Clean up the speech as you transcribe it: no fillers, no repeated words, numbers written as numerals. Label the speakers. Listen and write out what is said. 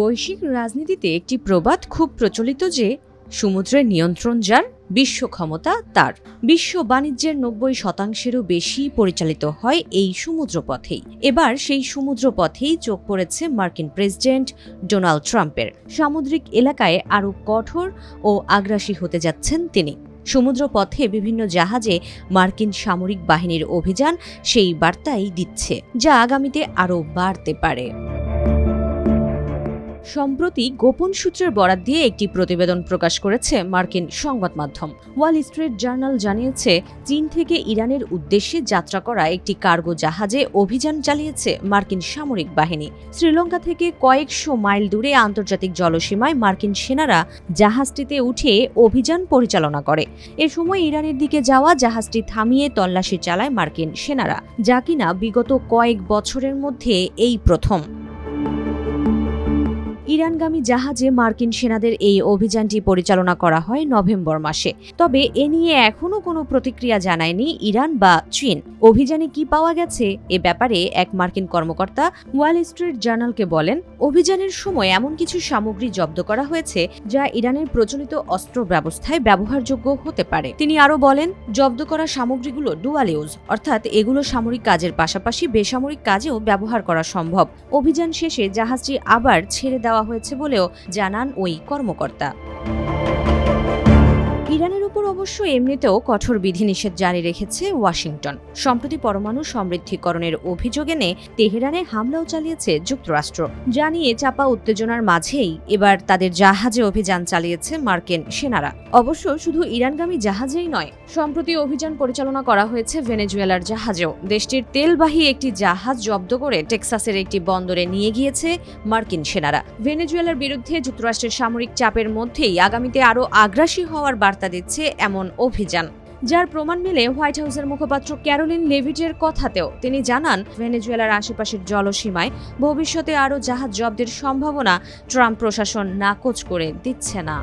Speaker 1: বৈশ্বিক রাজনীতিতে একটি প্রবাদ খুব প্রচলিত যে সমুদ্রের নিয়ন্ত্রণ যার, বিশ্ব ক্ষমতা তার। বিশ্ব বাণিজ্যের 90%-এরও বেশি পরিচালিত হয় এই সমুদ্রপথেই। এবার সেই সমুদ্রপথেই চোখ পড়েছে মার্কিন প্রেসিডেন্ট ডোনাল্ড ট্রাম্পের। সামুদ্রিক এলাকায় আরও কঠোর ও আগ্রাসী হতে যাচ্ছেন তিনি। সমুদ্রপথে বিভিন্ন জাহাজে মার্কিন সামরিক বাহিনীর অভিযান সেই বার্তাই দিচ্ছে, যা আগামীতে আরও বাড়তে পারে। সম্প্রতি গোপন সূত্রের বরাত দিয়ে একটি প্রতিবেদন প্রকাশ করেছে মার্কিন সংবাদ মাধ্যম ওয়াল স্ট্রিট জার্নাল। জানিয়েছে, চীন থেকে ইরানের উদ্দেশ্যে যাত্রা করা একটি কার্গো জাহাজে অভিযান চালিয়েছে মার্কিন সামরিক বাহিনী। শ্রীলঙ্কা থেকে কয়েকশো মাইল দূরে আন্তর্জাতিক জলসীমায় মার্কিন সেনারা জাহাজটিতে উঠে অভিযান পরিচালনা করে। এ সময় ইরানের দিকে যাওয়া জাহাজটি থামিয়ে তল্লাশি চালায় মার্কিন সেনারা, যা কিনা বিগত কয়েক বছরের মধ্যে এই প্রথম। ইরানগামী জাহাজে মার্কিন সেনাদের এই অভিযানটি পরিচালনা করা হয় নভেম্বর মাসে। তবে এ নিয়ে এখনও কোনো প্রতিক্রিয়া জানায়নি ইরান বা চীন। অভিযানে কি পাওয়া গেছে এ ব্যাপারে এক মার্কিন কর্মকর্তা ওয়াল স্ট্রিট জার্নালকে বলেন, অভিযানের সময় এমন কিছু সামগ্রী জব্দ করা হয়েছে যা ইরানের প্রচলিত অস্ত্র ব্যবস্থায় ব্যবহারযোগ্য হতে পারে। তিনি আরও বলেন, জব্দ করা সামগ্রীগুলো ডুয়াল ইউজ, অর্থাৎ এগুলো সামরিক কাজের পাশাপাশি বেসামরিক কাজেও ব্যবহার করা সম্ভব। অভিযান শেষে জাহাজটি আবার ছেড়ে দেওয়া হয়েছে বলেও জানান ওই কর্মকর্তা। ইরানের উপর অবশ্য এমনিতেও কঠোর বিধিনিষেধ জারি রেখেছে ওয়াশিংটন। সম্প্রতি পরমাণু সমৃদ্ধিকরণের অভিযোগ এনে তেহরানে হামলাও চালিয়েছে যুক্তরাষ্ট্র। যা নিয়ে চাপা উত্তেজনার মাঝেই এবার তাদের জাহাজে অভিযান চালিয়েছে মার্কিন সেনারা। অবশ্য শুধু ইরানগামী জাহাজেই নয়, সম্প্রতি অভিযান পরিচালনা করা হয়েছে ভেনেজুয়েলার জাহাজেও। দেশটির তেলবাহী একটি জাহাজ জব্দ করে টেক্সাসের একটি বন্দরে নিয়ে গিয়েছে মার্কিন সেনারা। ভেনেজুয়েলার বিরুদ্ধে যুক্তরাষ্ট্রের সামরিক চাপের মধ্যেই আগামীতে আরও আগ্রাসী হওয়ার বার্তা দিচ্ছে এমন অভিযান, যার প্রমাণ মেলে হোয়াইট হাউসের মুখপাত্র ক্যারোলিন লেভিটের কথাতেও। তিনি জানান, ভেনেজুয়েলার আশেপাশের জলসীমায় ভবিষ্যতে আরও জাহাজ জব্দের সম্ভাবনা ট্রাম্প প্রশাসন নাকচ করে দিচ্ছে না।